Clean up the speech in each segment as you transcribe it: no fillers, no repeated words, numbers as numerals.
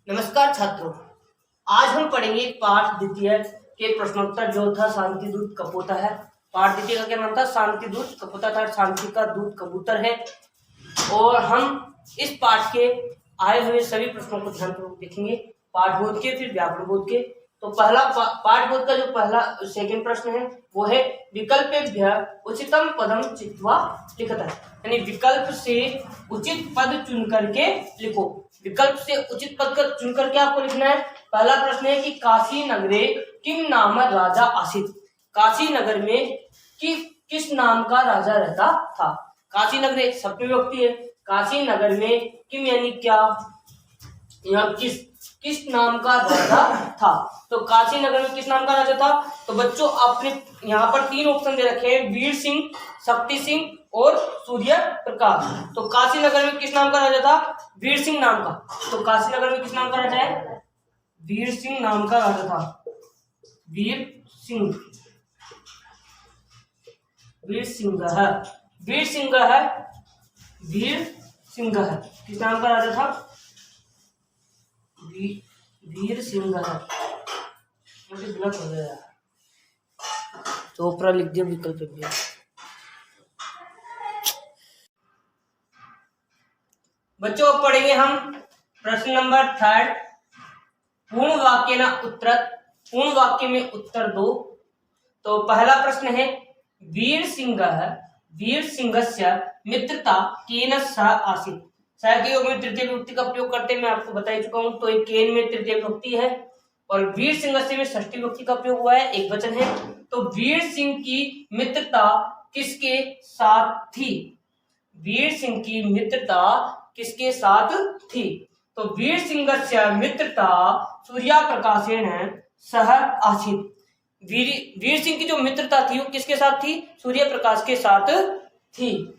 नमस्कार छात्रों, आज हम पढ़ेंगे पाठ द्वितीय के प्रश्नोत्तर जो था शांति दूत कपोता है। पाठ द्वितीय का क्या नाम था? शांति दूत कपोता था। शांति का दूत कबूतर है। और हम इस पाठ के आए हुए सभी प्रश्नों को ध्यानपूर्वक देखेंगे, पाठ बोध के फिर व्याकरण बोध के। तो पहला पाठ बोध का जो पहला सेकंड प्रश्न है वो है विकल्पेभ्य उचितम पदम चित्वा लिखत है, यानी विकल्प से उचित पद चुन करके लिखो। विकल्प से उचित पद का चुन करके आपको लिखना है। पहला प्रश्न है कि काशी नगरे किम नाम राजा आसीत। काशी नगर में किस नाम का राजा रहता था? काशी नगर एक सप्तमी विभक्ति है। काशी नगर में किम यानी क्या, या किस नाम का राजा था। तो काशी नगर में किस नाम का राजा था? तो बच्चों आपने यहाँ पर तीन ऑप्शन दे रखे हैं, वीर सिंह, शक्ति सिंह और सूर्य प्रकाश। तो काशी नगर में किस नाम का राजा था? वीर सिंह नाम का। तो काशी नगर में किस नाम का राजा है? वीर सिंह नाम का राजा था। वीर सिंह है। वीर सिंह है। किस नाम का राजा था? वीर सिंह है। मुझे गलत हो गया, चोपड़ा लिख दिया विकल्प में। बच्चों अब पढ़ेंगे हम प्रश्न नंबर 3। पूर्ण वाक्य न उत्तर, पूर्ण वाक्य में उत्तर दो। तो पहला प्रश्न है वीर सिंहस्य मित्रता केन सह आसीत्। सह के योग में तृतीय विभक्ति का प्रयोग करते मैं आपको बता चुका हूं। तो एक केन में तृतीय विभक्ति है और वीर सिंहस्य में षष्ठी विभक्ति का प्रयोग हुआ है, एक वचन है। तो वीर सिंह की मित्रता किसके साथ थी? वीर सिंह की मित्रता किसके साथ थी? तो वीर सिंहस्य मित्रता सूर्या प्रकाशेन सह आसीत्। वीर सिंह की जो मित्रता थी वो किसके साथ थी? सूर्य प्रकाश के साथ थी।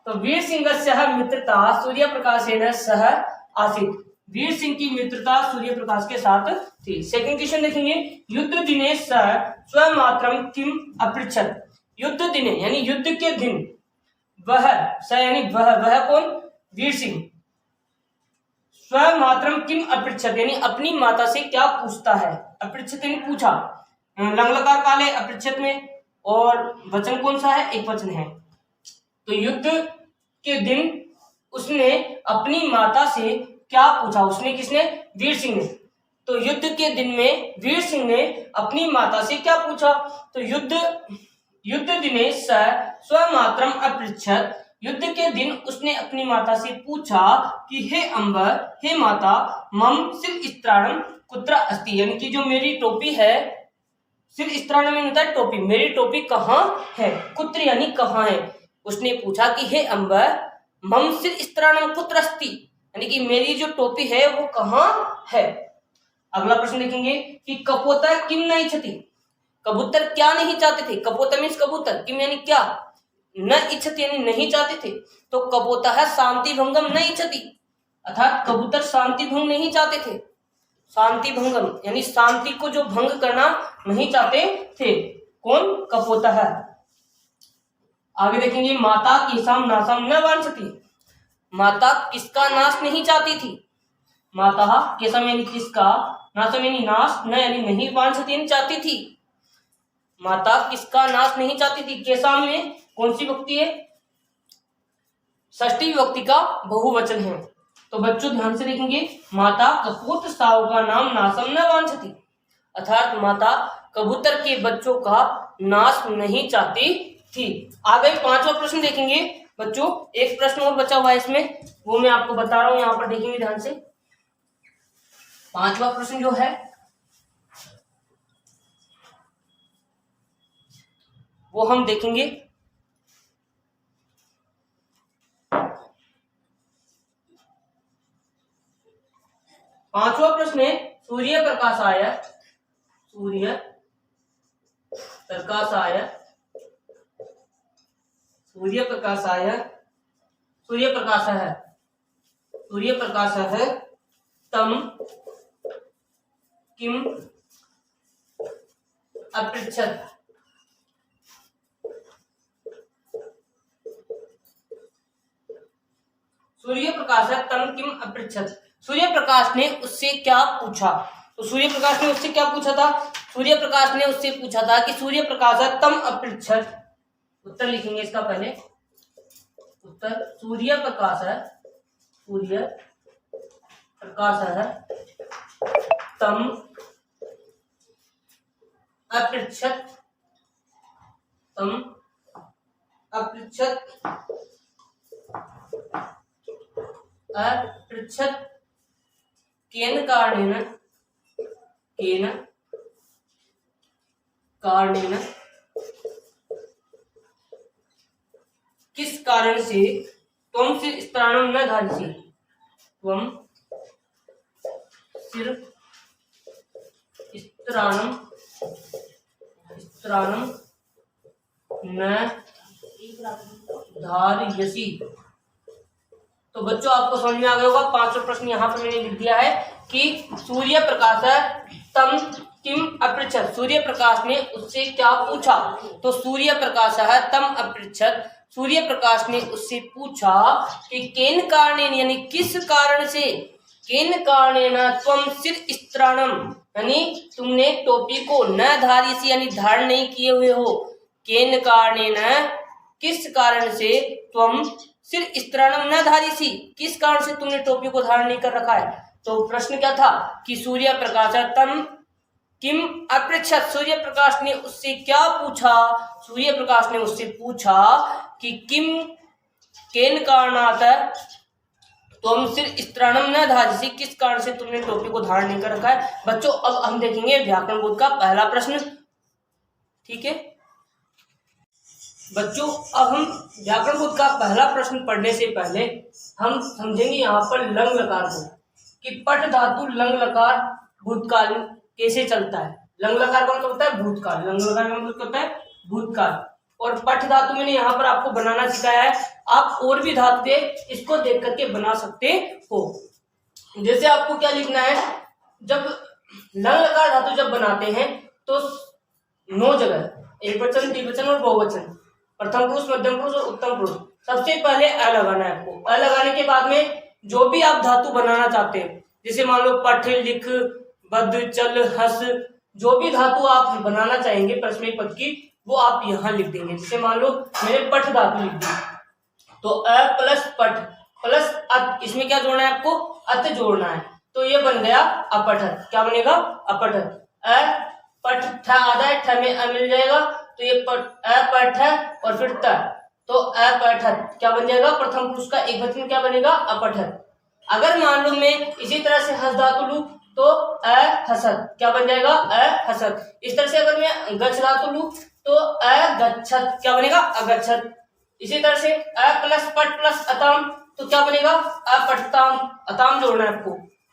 तो वीर सिंहस्य मित्रता सूर्य प्रकाशेन सह आसीत्। वीर सिंह की मित्रता सूर्य प्रकाश के साथ थी। सेकंड क्वेश्चन देखेंगे, युद्ध दिने सह स्वमात्रम किम अपृच्छत्। युद्ध दिने यानी युद्ध के दिन वह यानी वह कौन? वीर सिंह स्वमात्रम किम अपृच्छत् यानी अपनी माता से क्या पूछता है? अपृच्छत् यानी पूछा, लंगलकार काले अपृच्छत् में, और वचन कौन सा है? एक वचन है। तो युद्ध के दिन उसने अपनी माता से क्या पूछा? उसने किसने? वीर सिंह ने। तो युद्ध के दिन में वीर सिंह ने अपनी माता से क्या पूछा? तो युद्ध दिने स स्वमात्रम अपृच्छत्। युद्ध के दिन उसने अपनी माता से पूछा कि हे अम्ब, हे माता, मम शिरस्त्राणम कुत्र अस्ति, यानी कि जो मेरी टोपी है, शिरस्त्राणम होता है टोपी, मेरी टोपी कहाँ है? कुत्र यानी कहाँ है। उसने पूछा कि हे अम्ब, मम शिरस्त्राणम कुत्र अस्ति, यानी कि मेरी जो टोपी है वो कहाँ है। अगला प्रश्न देखेंगे कि कपोता किम न इच्छति। कबूतर क्या नहीं चाहते थे? कपोता मीन्स कबूतर, किम यानी क्या, न इच्छति यानी नहीं चाहते थे। तो कपोता है शांति भंगम न इच्छति, अर्थात कबूतर शांति भंग नहीं चाहते थे। शांति भंगम यानी शांति को जो भंग करना नहीं चाहते थे। कौन? कपोता है। आगे देखेंगे, माता केसाम नाशम न वांछति। माता किसका नाश नहीं चाहती थी? माता केसम यानी किसका, नाशम यानी नाश, न यानी नहीं, वांछति यानी चाहती थी। माता किसका नाश नहीं चाहती थी? केसाम में कौन सी विभक्ति है? षष्ठी विभक्ति का बहुवचन है। तो बच्चों ध्यान से देखेंगे, माता कपूत साव का नाम नाशम न वांछति, अर्थात माता कबूतर के बच्चों का नाश नहीं चाहती थी। आगे पांचवा प्रश्न देखेंगे बच्चों। एक प्रश्न और बचा हुआ है इसमें, वो मैं आपको बता रहा हूं, यहां पर देखेंगे ध्यान से। पांचवा प्रश्न जो है वो हम देखेंगे। पांचवा प्रश्न है सूर्य प्रकाशाय तम किम अपृच्छत्। सूर्य प्रकाश तम किम अपृच्छत्। सूर्य प्रकाश ने उससे क्या पूछा? तो सूर्य प्रकाश ने उससे क्या पूछा था? सूर्य प्रकाश ने उससे पूछा था कि सूर्य प्रकाश तम अपृच्छत, उत्तर लिखेंगे इसका पहले, उत्तर सूर्य प्रकाश है, सूर्य प्रकाश है तम अपृच्छत, तम अपृच्छत, अपृच्छत केन कारणेन, केन कारणेन, किस कारण से त्वं शिरस्त्राणं न धारिसि, त्वं शिरस्त्राणं न धारयसि। तो बच्चों आपको समझ में आ गया होगा, 5वां प्रश्न यहाँ पर मैंने लिख दिया है कि सूर्य प्रकाश तम किम अपृच्छत, सूर्य प्रकाश ने उससे क्या पूछा? तो सूर्य प्रकाश तम अपृच्छत, सूर्य प्रकाश ने उससे पूछा कि केन कारणेन, यानी किस कारण से, केन कारणेन त्वं शिरस्त्राणं, यानी तुमने टोपी को न धारिसि, यानी धारण नहीं किए हुए हो, केन कारणेन किस कारण से, त्वं शिरस्त्राणं न धारिसि, किस कारण से तुमने टोपी को धारण नहीं कर रखा है। तो प्रश्न क्या था कि सूर्य प्रकाश तम किम अपृच्छत, सूर्य प्रकाश ने उससे क्या पूछा? सूर्य प्रकाश ने उससे पूछा कि किम केन कारणात त्वं शिरस्त्राणं न धारिसि, किस कारण से तुमने टोपी को धारण नहीं कर रखा है। बच्चों अब हम देखेंगे व्याकरण बोध का पहला प्रश्न, ठीक है बच्चों। अब हम व्याकरण बोध का पहला प्रश्न पढ़ने से पहले हम समझेंगे यहाँ पर लंग लकार को, कि पट धातु लंग लकार भूतकाल कैसे चलता है। लंग लकार का मतलब होता है भूतकाल, लंग लकार का मतलब होता है भूतकाल, और पठ धातु मैंने यहाँ पर आपको बनाना सिखाया है। आप और भी धातु इसको देख करके बना सकते हो। जैसे आपको क्या लिखना है, जब लंग लकार धातु जब बनाते हैं तो 9 जगह, एक वचन, द्विवचन और बहुवचन, प्रथम पुरुष, मध्यम पुरुष और उत्तम पुरुष, सबसे पहले अ लगाना है आपको। अ लगाने के बाद में जो भी आप धातु बनाना चाहते हैं, जैसे मान लो पठ, लिख, बद्ध, चल, हस, जो भी धातु आप बनाना चाहेंगे परस्मैपद पद की, वो आप यहाँ लिख देंगे। जैसे मान लो मैंने पठ धातु लिख दी, तो अ प्लस पठ प्लस अत, इसमें क्या जोड़ना है आपको? अत जोड़ना है, तो ये बन गया अपठत। क्या बनेगा? अपठत। अ पठ ठ आधा है, ठ में अ मिल जाएगा, तो ये अपठ है, और फिर त, तो अपठत क्या बन जाएगा? प्रथम पुरुष का एक वचन क्या बनेगा? अपठत। अगर मान लो मैं इसी तरह से हस धातु लूं तो अहसत क्या बन जाएगा? अहसत। इस तरह से अगर मैं गच्छ धातु लूं तो अगच्छत क्या बनेगा? अगच्छत। इसी तरह से अ प्लस पट प्लस अताम तो क्या बनेगा? अपठताम। अताम जोड़ना है आपको,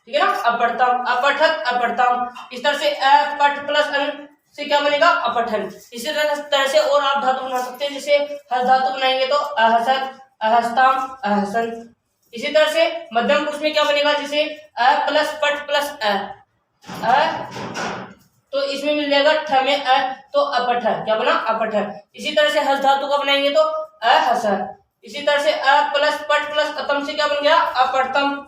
ठीक है ना? अपठताम, अपठत, अपठताम। इस तरह से अपठ प्लस अन से क्या बनेगा? अपठन। इसी तरह से और आप धातु बना सकते हैं, जैसे हस धातु बनाएंगे तो अहसत, अहस्ताम, अहसन। इसी तरह से मध्यम पुरुष में क्या बनेगा? जैसे अ प्लस पट प्लस अ, तो इसमें मिल जाएगा ठ में अ, तो अपठ क्या बना? अपठ। इसी तरह से हस धातु का बनाएंगे तो अहस। इसी तरह से अ प्लस पट प्लस अतम से क्या बन गया? अपठतम।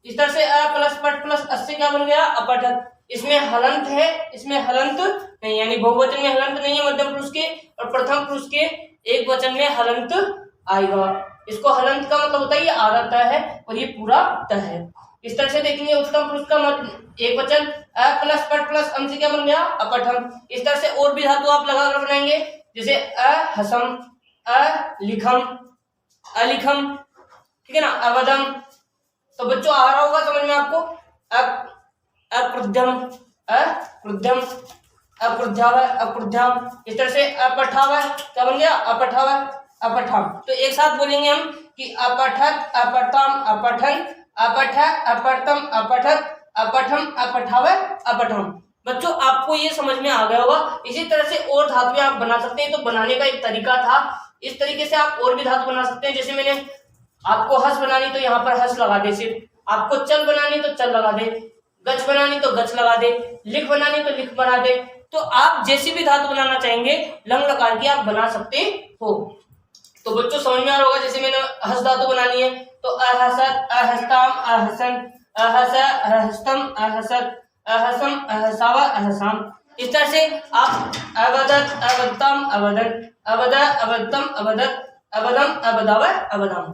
इस तरह से अ प्लस पट प्लस अस से क्या बन गया? अपठत। इसमें हलंत है, इसमें हलंत नहीं, यानी बहुवचन में हलंत नहीं है मध्यम पुरुष के, और प्रथम पुरुष के एक वचन में हलंत आएगा। इसको हलंत का मतलब होता है ये आधा त है और ये पूरा त है। इस तरह से देखेंगे उत्तम पुरुष का एक वचन अ प्लस पट प्लस अम से क्या बन गया? अपठम। इस तरह से और भी धातु आप लगाकर बनाएंगे, जैसे अहसम, अलिखम, अलिखम, ठीक है ना? अवदम। तो बच्चों आ रहा होगा समझ में आपको? अक्रुद्धम, अक्रुद्धम, अक्रुद्धाव, अक्रुद्धाम। इस तरह से अपठाव क्या बन गया? अपठाव, अपठाम। तो एक साथ बोलेंगे हम कि अपठत, अपठताम, अपठन, अपठ, अपठतम, अपठत, अपठम, अपठाव, अपठम। बच्चों आपको ये समझ में आ गया होगा। इसी तरह से और धातुएं आप बना सकते हैं। तो बनाने का एक तरीका था, इस तरीके से आप और भी धातु बना सकते हैं। जैसे मैंने आपको हस बनानी तो यहाँ पर हस लगा दे, सिर्फ आपको चल बनानी तो चल लगा दे, गच बनानी तो गच लगा दे, लिख बनानी तो लिख बना दे। तो आप जैसी भी धातु बनाना चाहेंगे लंग लकार की आप बना सकते हो। तो बच्चों समझ में आ रहा होगा। जैसे मैंने हस धातु बनानी है तो अहसत, अहस्ताम, अहसन। अहस, अहस्तम, अहसत, अहसम, अहसावा, अहसाम। इस तरह से आप अवदत, अवदतम, अवदत, अवद, अवदतम, अवदत, अवदम, अवदाव, अवदाम।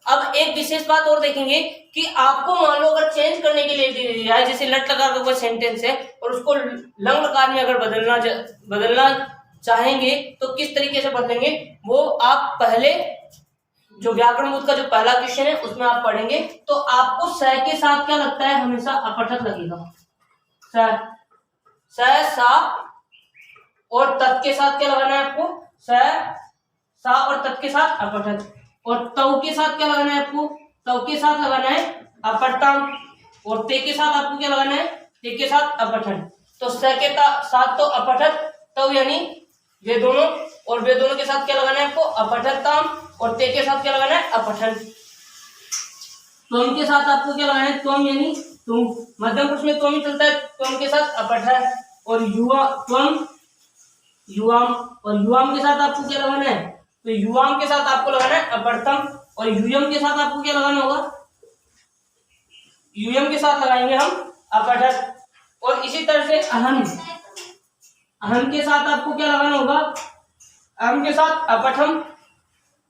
अब एक विशेष बात और देखेंगे कि आपको मान लो अगर चेंज करने के लिए दिया है, जैसे लट लकार का कोई सेंटेंस है और उसको लंग लकार में अगर बदलना चाहेंगे तो किस तरीके से बदलेंगे, वो आप पहले जो व्याकरण बोध का जो पहला क्वेश्चन है उसमें आप पढ़ेंगे। तो आपको स के साथ क्या लगता है, हमेशा अपठत लगेगा। स, सा और तत् के साथ क्या लगाना है आपको, स, सा और तत् के साथ अपठत। और तव के साथ क्या लगाना है आपको, तव के साथ लगाना है अपठ्तम। और ते के साथ आपको क्या लगाना है, ते के साथ अपठन। तो स के साथ तो अपठत, तव यानी वे दोनों, और वे दोनों के साथ क्या लगाना है आपको, अपठतम। और ते के साथ क्या लगाना है, अपठन। त्वम के साथ आपको क्या लगाना है, त्वम यानी तुम, मध्यम पुरुष में त्वम ही चलता है, त्वम के साथ अपठ है। और युवा, त्वम, युवाम, और युवाम के साथ आपको क्या लगाना है, तो युवाम के साथ आपको लगाना है अपठतम। और यूयम के साथ आपको क्या लगाना होगा, यूयम के साथ लगाएंगे हम अपठत। और इसी तरह से अहम, अहम के साथ आपको क्या लगाना होगा, अहम के साथ अपठम।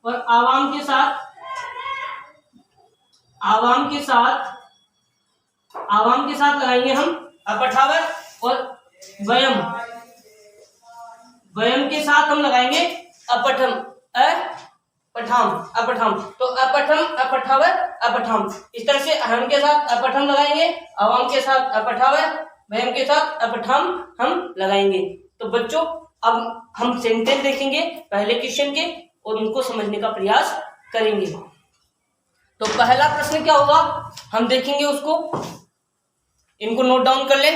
और आवाम के साथ, आवाम के साथ, आवाम के साथ लगाएंगे हम अपठावत। और वयम, वयम के साथ हम लगाएंगे अपठम, अपठाम, अपठाम। तो अपठम, अपठावत, अपठाम। इस तरह से अहम के साथ अपठम लगाएंगे, आवाम के साथ अपठावत, वयम के साथ अपठाम हम लगाएंगे। तो बच्चों अब हम सेंटेंस देखेंगे पहले क्वेश्चन के और उनको समझने का प्रयास करेंगे। तो पहला प्रश्न क्या होगा हम देखेंगे उसको, इनको नोट डाउन कर ले।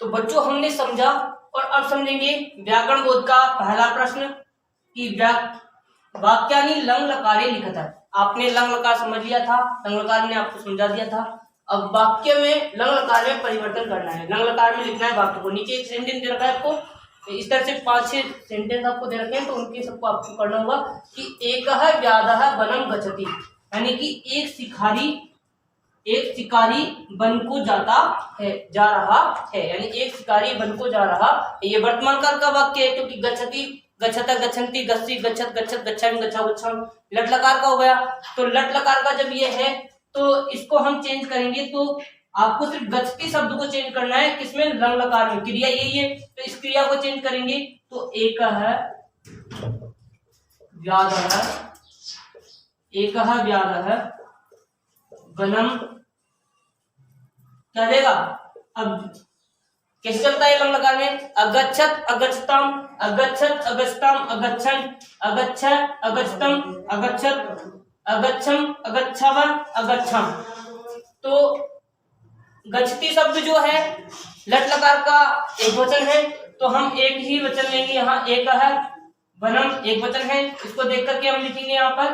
तो बच्चों हमने समझा और अब समझेंगे व्याकरण बोध का पहला प्रश्न कि वाक्यानि लंग लकारे लिखत है। आपने लंग लकार समझ लिया था, लंग लकार मैंने आपको समझा दिया था। अब वाक्य में लंग लकार में परिवर्तन करना है, लंग लकार में लिखना है वाक्य को। नीचे एक सेंटेंस दे रखा है आपको, इस तरह से 5-6 सेंटेंस आपको दे रखे हैं, तो उनके सबको आपको करना होगा कि एकः व्याधः वनं गच्छति, यानी कि एक शिकारी वन को जाता है, जा रहा है, यानी एक शिकारी वन को जा रहा है। ये वर्तमान काल का वाक्य है क्योंकि गच्छति, गच्छत, गच्छन्ति, गच्छति, गच्छत, गच्छत, गच्छामि, गच्छा, गच्छाम लट लकार का हो गया। तो लट लकार का जब ये है तो इसको हम चेंज करेंगे, तो आपको सिर्फ गच्छति शब्द को चेंज करना है, किसमें, लंग लकार में। क्रिया यही है तो इस क्रिया को चेंज करेंगे। तो एकः व्याधः, एकः व्याधः वनम, क्या देगा, अब कैसे चलता है लंग लकार में, अगच्छत, अगच्छतम, अगच्छत, अगच्छतम, अगच्छन, अगच्छ, अगच्छतम, अगच्छत, अगच्छम, अगच्छव, अगच्छम। तो गच्छति शब्द जो है लट लकार का एक वचन है, तो हम एक ही वचन लेंगे यहाँ, एकः वनम एक वचन है, इसको देख करके हम लिखेंगे यहाँ पर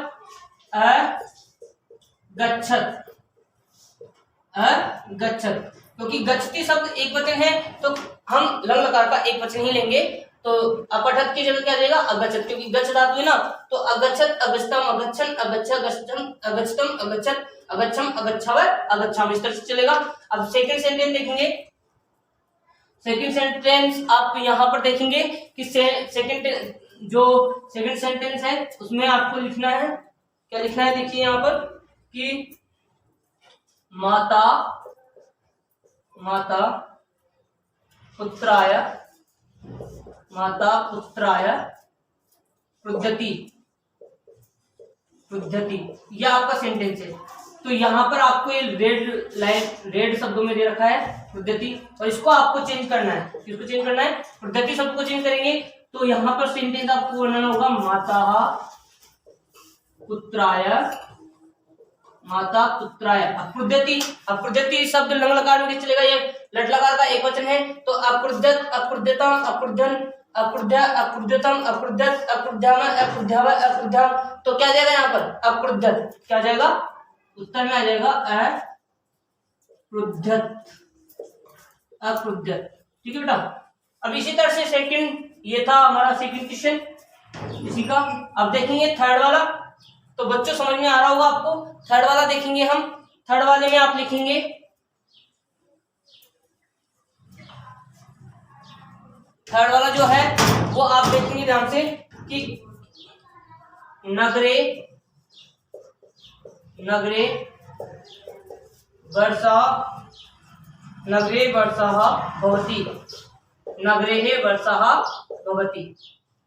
अगच्छत, अगच्छत। क्योंकि गच्छति शब्द एक वचन है तो हम लंग लकार का एक वचन ही लेंगे। तो अपठत की जगह क्या जाएगा, अगच्छत, क्योंकि गच्छ धातु है ना। तो अगच्छत, अगच्छतम, अगच्छन, अगच्छ, अगच्छतम, अगच्छतम, अगच्छत, अगच्छम, अगच्छव, अगच्छाम, इस तरह से चलेगा। अब सेकंड सेंटेंस देखेंगे। सेकंड सेंटेंस आप यहाँ पर देखेंगे कि सेकंड सेंटेंस है उसमें आपको लिखना है, क्या लिखना है, देखिए यहाँ पर कि माता पुत्राय, माता पुत्राय पृद्धति, यह आपका सेंटेंस है। तो यहाँ पर आपको ये रेड लाइन, रेड शब्दों में दे रखा है पृद्धति, और इसको आपको चेंज करना है। किसको चेंज करना है, पृद्धति शब्द को चेंज करेंगे। तो यहाँ पर सेंटेंस आपको बनाना होगा माता पुत्राय, माता पुत्राय अपृद्धति। अपृद्धति शब्द लंग लकार में चलेगा, ये लट लकार का एक वचन है। तो अपृद्धत, अपृद्धतम, अपृद्धन, अपृध्य, अपृद्धतम, अपृद्धत, अपृध्याम, अपृध्याव, अपृध्याम। तो क्या जाएगा यहाँ पर, अपृद्धत, क्या जाएगा, उत्तर में आ जाएगा अपृद्धत, अक्रुद्ध। ठीक है बेटा। अब इसी तरह से सेकंड, ये था हमारा सेकंड क्वेश्चन इसी का। अब देखेंगे थर्ड वाला। तो बच्चों समझ में आ रहा होगा आपको। थर्ड वाला देखेंगे हम। थर्ड वाले में आप लिखेंगे, थर्ड वाला जो है वो आप देखेंगे ध्यान से कि नगरे नगरे वर्षा नगरे वर्षा भवति, नगरे वर्षा भवति,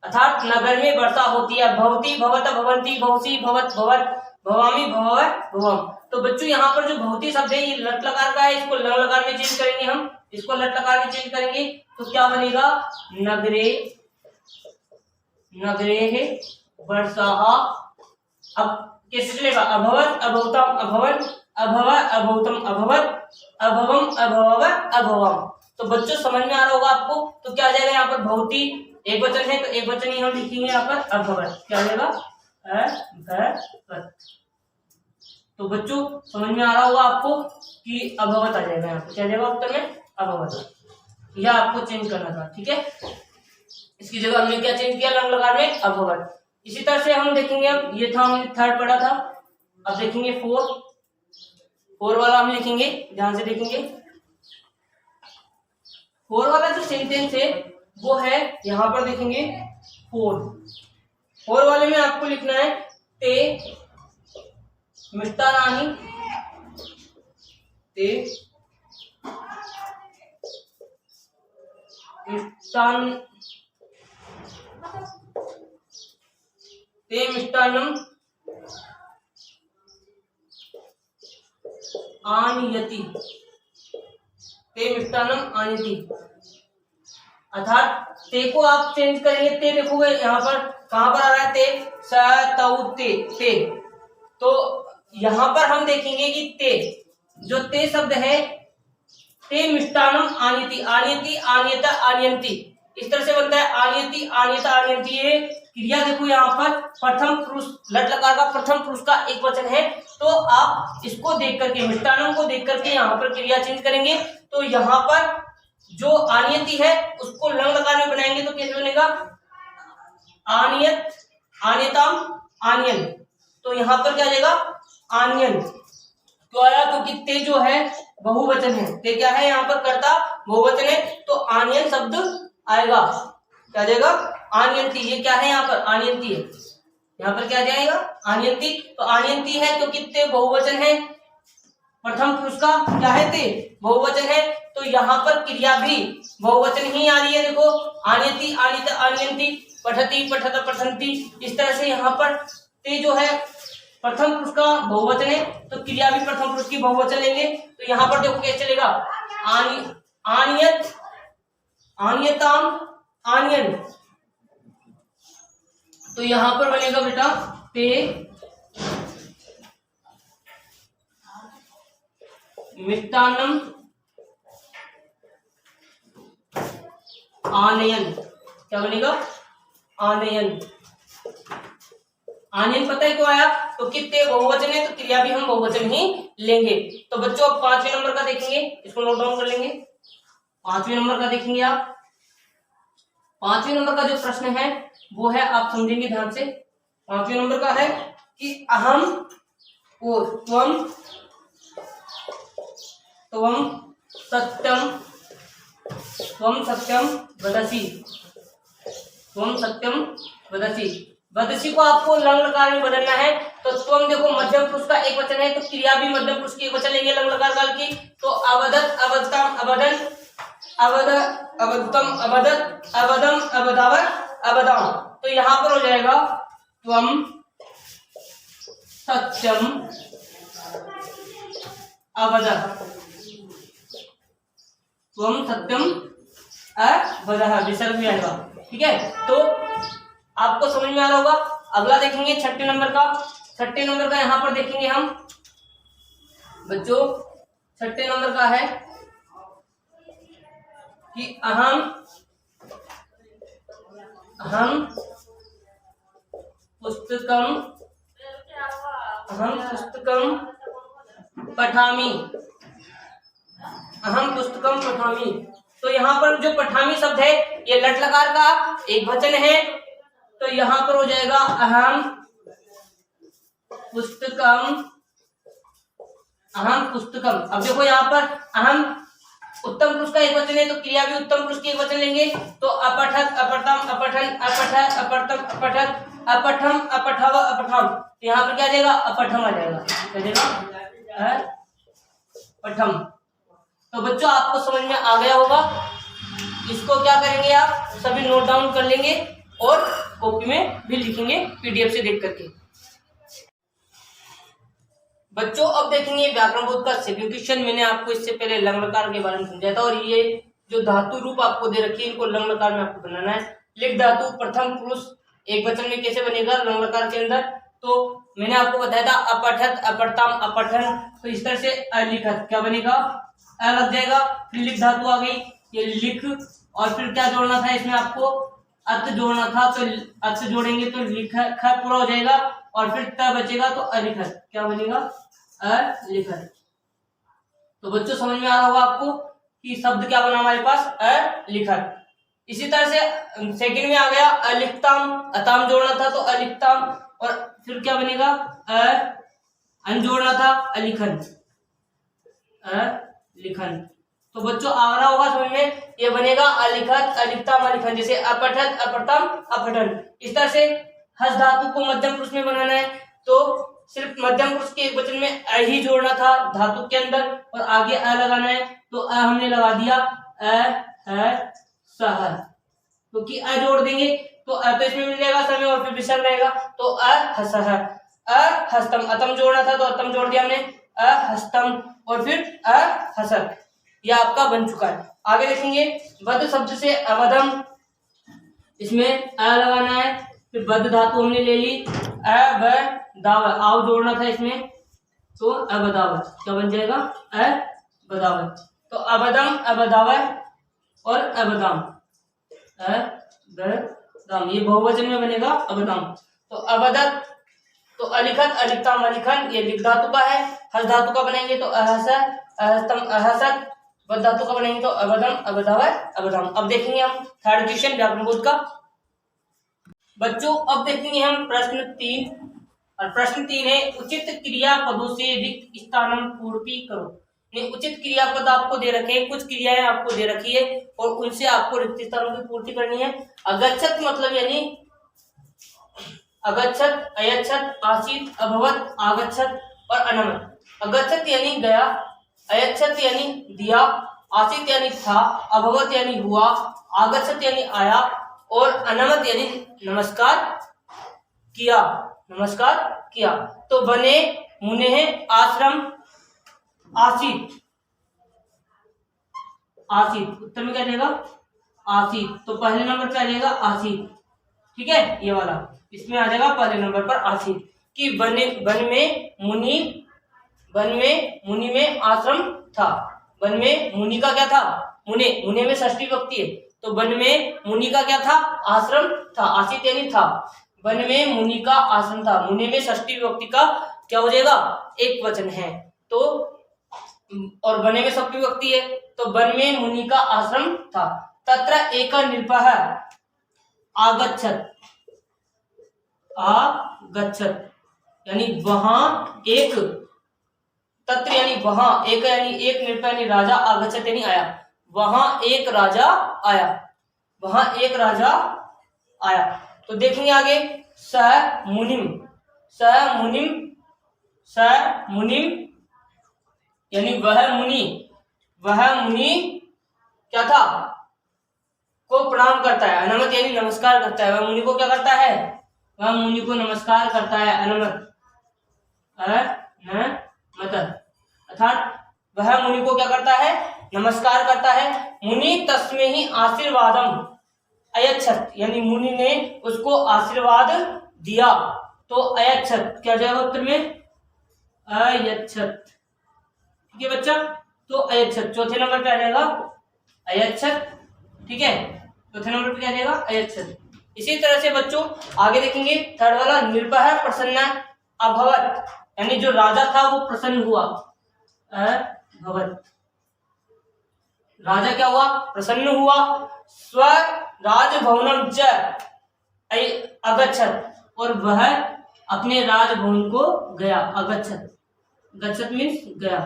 अर्थात नगर में वर्षा होती है। भवति भवत भवंती भवसी भवत भवत भवामी भवय भवम। तो बच्चों यहाँ पर जो भवती शब्द है ये लट लकार का है, इसको लंग लकार में चेंज करेंगे हम, इसको लट लकार में चेंज करेंगे तो क्या बनेगा, नगरे नगरे वर्षा। अब कैसे चलेगा, अभवत अभवतम अभवन अभव अभवतम अभवत अभवम अभव अभवम। तो बच्चों समझ में आ रहा होगा आपको। तो क्या आ जाएगा यहाँ पर, भवती एक वचन है तो एक वचन ही हम लिखेंगे यहाँ पर, अभवत। क्या आ जाएगा, अभवत। तो बच्चों समझ में आ रहा होगा आपको कि अभवत आ जाएगा यहाँ पर। क्या जाएगा उत्तर में, अभवत। यह आपको चेंज करना था। ठीक है, इसकी जगह हमने क्या चेंज किया, लंग लकार में अभवत। इसी तरह से हम देखेंगे, अब ये था हमने थर्ड पढ़ा था। अब देखेंगे फोर वाला हम लिखेंगे, ध्यान से देखेंगे। फोर वाला जो सेंटेंस है वो है यहां पर देखेंगे, फोर वाले में आपको लिखना है, ते मिष्टान्नानि ते मिष्टान्नम आनयति, ते मिष्टान्नम आनयति। अर्थात ते को आप चेंज करेंगे, ते देखोगे यहाँ पर कहां पर आ रहा है, ते स तौ ते। तो यहां पर हम देखेंगे कि ते जो ते शब्द है, ते मिष्टान्नम आनयति, आनयति आनयत आनयन्ति, इस तरह से बनता है, आनयति आनयत आनयन्ति। ये क्रिया देखो यहाँ पर प्रथम पुरुष लट लकार का प्रथम पुरुष का एक वचन है। तो आप इसको देख करके, मिष्टान्नम को देख करके यहाँ पर क्रिया चेंज करेंगे। तो यहाँ पर जो आनयति है उसको लंग लकार में बनाएंगे तो कैसे बनेगा, आनयत आनयताम आनयन। तो यहाँ पर क्या आ जाएगा, आनयन। क्यों आया, क्योंकि ते जो है बहुवचन है, ते क्या है यहाँ पर कर्ता बहुवचन है, तो आनयन शब्द आएगा। क्या जाएगा, आनयंती। ये क्या है यहाँ पर, आनयंती है। यहाँ पर क्या जाएगा, आनयंती। तो आनयंती है क्योंकि ते बहुवचन है, प्रथम पुरुष का क्या है, ते बहुवचन है। तो यहाँ पर क्रिया भी बहुवचन ही आ रही है। देखो, आनयति आनित आनयंती, पठति पठत पठन्ति। इस तरह से यहाँ पर ते जो है प्रथम पुरुष का बहुवचन है, तो क्रिया भी प्रथम पुरुष की बहुवचन लेंगे। तो यहाँ पर देखो कैसे चलेगा, आनियत आनियताम आनयन। तो यहां पर बनेगा बेटा, ते मिष्टान्नम आनयन। क्या बनेगा, आनयन। आनयन पता है क्यों आया, तो कितने बहुवचन है तो क्रिया भी हम बहुवचन ही लेंगे। तो बच्चों अब 5वें नंबर का देखेंगे, इसको नोट डाउन कर लेंगे। 5वें नंबर का देखेंगे आप। 5वें नंबर का जो प्रश्न है वो है, आप समझेंगे ध्यान से। 5वें नंबर का है कि अहम और त्वम सत्यम वदसि, त्वम सत्यम वदसि। वदसि को आपको लंग लकार में बदलना है। तो त्वम देखो मध्यम पुरुष का एक वचन है, तो क्रिया भी मध्यम पुरुष की एक वचन लेंगे लंग लकार काल की। तो अवदत अवदतम अवदन, अवद अवदतम अवदत, अवदम अवदावत अवदाम। तो यहां पर हो जाएगा, त्वम सत्यम अवदत, त्वम सत्यम अवदः, विसर्ग भी आएगा। ठीक है, तो आपको समझ में आ रहा होगा। अगला देखेंगे 6ठे नंबर का। 6ठे नंबर का यहां पर देखेंगे हम बच्चों। 6ठे नंबर का है कि अहम पुस्तकम पठामि, अहम पुस्तकम पठामि। तो यहाँ पर जो पठामी शब्द है ये लट लकार का एक वचन है, तो यहाँ पर हो जाएगा अहम पुस्तकम, अहम पुस्तकम। अब देखो यहाँ पर अहम उत्तम पुरुष का एक वचन है, तो क्रिया भी उत्तम पुरुष की एक वचन लेंगे। तो अपठत, अपठम, अपठन, अपठ, अपठतम, अपठत, अपठम, अपठव, अपठम। तो यहाँ पर क्या आ जाएगा? अपठम आ जाएगा। क्या जाएगा? अपठम। तो बच्चों आपको समझ में आ गया होगा। इसको क्या करेंगे, आप सभी नोट डाउन कर लेंगे और कॉपी में भी लिखेंगे पीडीएफ से देख करके। बच्चों अब देखेंगे व्याकरण बोध का सेकंड क्वेश्चन। मैंने आपको इससे पहले लंग लकार के बारे में समझाया था, और ये जो धातु रूप आपको दे रखी है इनको लंग लकार में आपको बनाना है। लिख धातु प्रथम पुरुष एक वचन में कैसे बनेगा लंग लकार के अंदर, तो मैंने आपको बताया था अपठत, अपठतम, अपठन। तो इस तरह से अलिखत क्या बनेगा? अ लग जाएगा। फिर लिख धातु आ गई, ये लिख, और फिर क्या जोड़ना था इसमें आपको? अत जोड़ना था, तो अत जोड़ेंगे तो लिख ख पूरा हो जाएगा, और फिर त बचेगा तो अलिखत क्या बनेगा? अलिखत। तो बच्चों समझ में आ रहा होगा आपको कि शब्द क्या बना हमारे पास? अलिखत। इसी तरह से सेकंड में आ गया अलिखताम, अताम जोड़ना था तो अलिखताम, और फिर क्या बनेगा? अन जोड़ना था अलिखन, अलिखन। तो बच्चों आ रहा होगा समझ में, ये बनेगा अलिखत, अलिखताम, अलिखन। जैसे अपठत, अपठतम, अपठन। इस तरह से हस धातु को मध्यम पुरुष में बनाना है, तो सिर्फ मध्यम पुरुष के एक वचन में अ ही जोड़ना था धातु के अंदर, और आगे अ लगाना है, तो अ हमने लगा दिया सह, क्योंकि अ जोड़ देंगे तो अ तो इसमें मिल जाएगा समय, और फिर विसर्ग रहेगा, तो अहसह, अहस्तम। अतम जोड़ना था तो अतम जोड़ दिया हमने, अहस्तम, और फिर अहसत। यह आपका बन चुका है। आगे देखेंगे बद्ध शब्द से अवधम, इसमें अ लगाना है, फिर बद्ध धातु हमने ले ली, अबदाव, आव जोड़ना था इसमें, तो अबदावत क्या बन जाएगा? अबदावत। तो अबदम, अबदावत और अबदाम, अबदाम, ये बहुवचन में बनेगा अबदाम। तो अबदत, तो अलिखत, अलिखताम, अलिखन, ये लिख धातु का है। हस धातु का बनाएंगे तो अहस, अहस्तम, अहसत। बद्ध धातु का बनाएंगे तो अबदम, अबदावत, अबदाम। अब देखेंगे हम थर्ड क्वेश्चन व्याकरण बोध का। बच्चों अब देखेंगे हम प्रश्न 3, और प्रश्न 3 है उचित क्रिया पदों से रिक्त स्थानम पूर्ति करो। नहीं, उचित क्रियापद आपको दे रखे हैं, कुछ क्रियाएं आपको दे रखी है और उनसे आपको रिक्त स्थानों की पूर्ति करनी है। अगच्छत मतलब यानी अगच्छत, अयच्छत, आसीत, अभवत, आगच्छत और अनमत। अगच्छत यानी गया, अयच्छत यानी दिया, आसीत यानी था, अभवत यानी हुआ, आगच्छत यानी आया, और अनमत यानी नमस्कार किया, नमस्कार किया। तो बने, मुने, आश्रम, आसीत, आसीत। उत्तर में क्या जाएगा? आसीत। तो पहले नंबर पे आ जाएगा आसीत, ठीक है, ये वाला इसमें आ जाएगा पहले नंबर पर आसीत। कि बने, वन में मुनि, वन में मुनि में आश्रम था। वन में मुनि का क्या था? मुने, मुने में षष्ठी विभक्ति है, तो वन में मुनि का क्या था? आश्रम था। आसीत यानी था, वन में मुनि का आश्रम था। मुनि में षष्ठी विभक्ति का क्या हो जाएगा? एक वचन है, तो और बने में सप्तमी विभक्ति है, तो वन में मुनि का आश्रम था। तत्र एक नृपः आगच्छत, आगच्छत यानी वहां एक, तत्र यानी वहां, एक यानी एक, नृप यानी राजा, आगच्छत यानी आया। वहां एक राजा आया, वहां एक राजा आया। तो देखेंगे आगे, स मुनिम, स मुनिम, स मुनिम यानी वह मुनि, वह मुनि क्या था? को प्रणाम करता है। अनमत यानी नमस्कार करता है। वह मुनि को क्या करता है? वह मुनि को नमस्कार करता है। अनमत, अनमत अर्थात वह मुनि को क्या करता है? नमस्कार करता है। मुनि तस्मै ही आशीर्वादम अयच्छत यानी मुनि ने उसको आशीर्वाद दिया, तो अयच्छत क्या जाएगा उत्तर में? अयच्छत, ठीक है बच्चा। तो अयच्छत चौथे नंबर पे आ जाएगा अयच्छत, ठीक है, चौथे नंबर पे क्या आ जाएगा? अयच्छत। इसी तरह से बच्चों आगे देखेंगे थर्ड वाला, निर्भय प्रसन्न अभवत यानी जो राजा था वो प्रसन्न हुआ, अभवत, राजा क्या हुआ, प्रसन्न हुआ। स्व राजभवनम च अगच्छत, और वह अपने राजभवन को गया। अगच्छत, गच्छत मीन्स गया,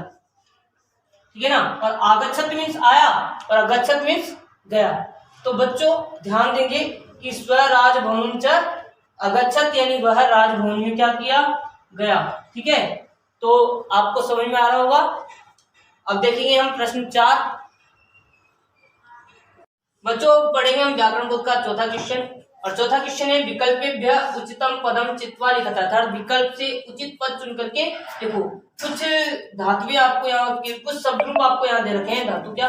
ठीक है ना। और आगच्छत मीन्स आया और अगच्छत मीन्स गया। तो बच्चों ध्यान देंगे कि स्व राजभवन च अगच्छत यानी वह राजभवन में क्या किया, गया। ठीक है, तो आपको समझ में आ रहा होगा। अब देखेंगे हम प्रश्न 4। बच्चों पढ़ेंगे हम व्याकरण बोध का चौथा क्वेश्चन, और चौथा क्वेश्चन है विकल्पेभ्य उचितम पदम चित्वा लिखता, अर्थात विकल्प से उचित पद चुन करके देखो। कुछ धातुएं आपको यहाँ, कुछ शब्द रूप आपको यहाँ दे रखे हैं, धातु क्या,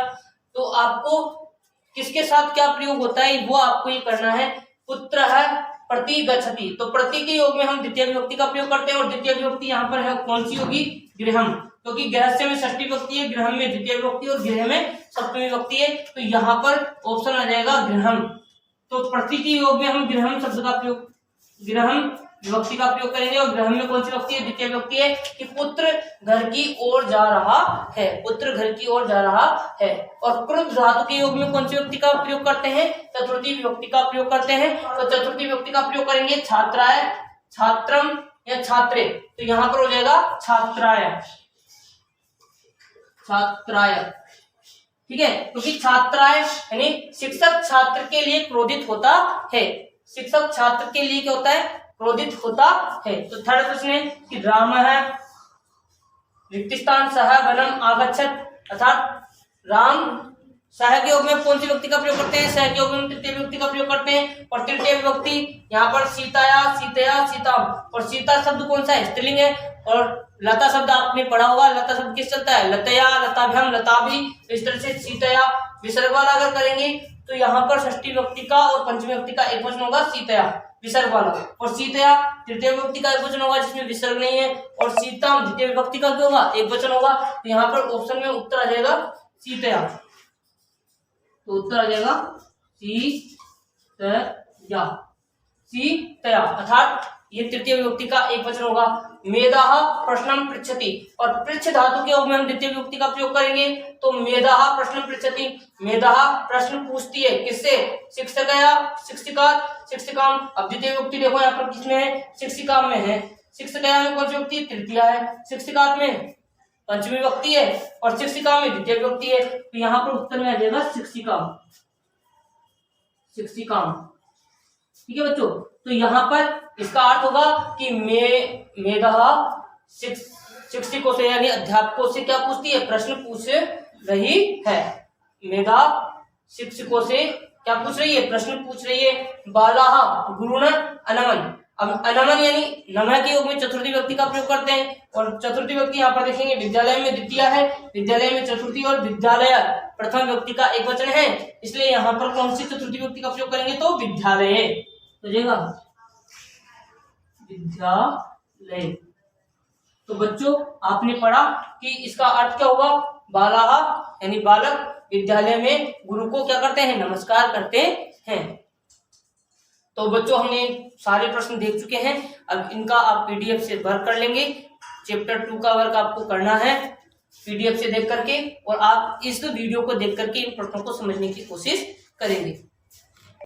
तो आपको किसके साथ क्या प्रयोग होता है वो आपको ये करना है। पुत्र है प्रति गच्छति, तो प्रति के योग में हम द्वितीय विभक्ति का प्रयोग करते हैं, और द्वितीय विभक्ति यहाँ पर है कौन सी होगी, गृहम, क्योंकि गृहस्य में षष्ठी विभक्ति है, गृहम में द्वितीय विभक्ति और गृह में सप्तमी विभक्ति है, तो यहाँ पर ऑप्शन आ जाएगा गृहम। तो प्रति के योग में हम गृहम शब्द का प्रयोग, गृहम विभक्ति का प्रयोग करेंगे, और गृहम में कौन सी विभक्ति है, द्वितीय विभक्ति है कि पुत्र घर की ओर जा रहा है, पुत्र घर की ओर जा रहा है। और क्रुद्ध धातु के योग में कौन सी विभक्ति का प्रयोग करते हैं, चतुर्थी विभक्ति का प्रयोग करते हैं। तो चतुर्थी विभक्ति का प्रयोग करेंगे छात्राय, छात्रम या छात्रे, तो यहाँ पर हो जाएगा छात्राय, छात्राय, ठीक है, क्योंकि छात्राय यानी शिक्षक छात्र के लिए क्रोधित होता है, शिक्षक छात्र के लिए क्या होता है, क्रोधित होता है। तो थर्ड प्रश्न है कि राम है रिक्तिस्थान सह वनम आगच्छत, अर्थात राम सह के योग में कौन सी विभक्ति का प्रयोग करते हैं, सह के योग में तृतीय विभक्ति का प्रयोग करते हैं, और तृतीय विभक्ति यहाँ पर सीताया, सीतया, सीताम, और सीता शब्द कौन सा है, स्त्रीलिंग है, और लता शब्द आपने पढ़ा होगा, लता शब्द किस चलता है, लतया, लताभ्याम, लताभि, इस तरह से सीतया। विसर्ग वाला अगर करेंगे तो यहाँ पर षष्ठी विभक्ति का और पंचमी विभक्ति का एक वचन होगा सीतया, विसर्ग वाला, और सीतया तृतीय विभक्ति का एक वचन होगा जिसमें विसर्ग नहीं है, और सीताम द्वितीय विभक्ति का क्या होगा, एक वचन होगा। तो यहाँ पर ऑप्शन में उत्तर आ जाएगा सीतया, तो उत्तर आ जाएगा सीतया, सीतया, अर्थात ये तृतीय विभक्ति का एक वचन होगा। मेधाः प्रश्नम पृच्छति, और पृच्छ धातु के योग में हम द्वितीय विभक्ति का प्रयोग करेंगे, तो मेधाः प्रश्नम पृच्छति, मेधाः प्रश्न पूछती है किससे, शिक्षकया, शिक्षिका, शिक्षिकाम। अब द्वितीय विभक्ति देखो यहाँ पर किसमें है, शिक्षिका में है, शिक्षकया में कौन सी विभक्ति, तृतीया है, शिक्षिका में पंचमी विभक्ति है, और शिक्षिका में द्वितीय विभक्ति है, तो यहाँ पर उत्तर में आ जाएगा शिक्षिका, शिक्षिकाम। ठीक है बच्चों, तो यहाँ पर इसका अर्थ होगा कि मेधा शिक्षकों से यानी अध्यापकों से क्या पूछती है, प्रश्न पूछ रही है। मेधा शिक्षकों से क्या पूछ रही है, प्रश्न पूछ रही है। बालाः गुरुण अनमन, अब अनमन यानी नमः के योग में चतुर्थी विभक्ति का प्रयोग करते हैं, और चतुर्थी विभक्ति यहाँ पर देखेंगे विद्यालय में द्वितीय है, विद्यालय में चतुर्थी, और विद्यालय प्रथम विभक्ति का एक वचन है, इसलिए यहाँ पर कौन सी चतुर्थी विभक्ति का प्रयोग करेंगे, तो विद्यालय, तो जाएगा विद्यालय। तो बच्चों आपने पढ़ा कि इसका अर्थ क्या होगा, बालाः यानी बालक विद्यालय में गुरु को क्या करते हैं, नमस्कार करते हैं। तो बच्चों हमने सारे प्रश्न देख चुके हैं, अब इनका आप पीडीएफ से वर्क कर लेंगे। चैप्टर 2 का वर्क आपको करना है पीडीएफ से देख करके, और आप इस वीडियो को देख करके इन प्रश्नों को समझने की कोशिश करेंगे।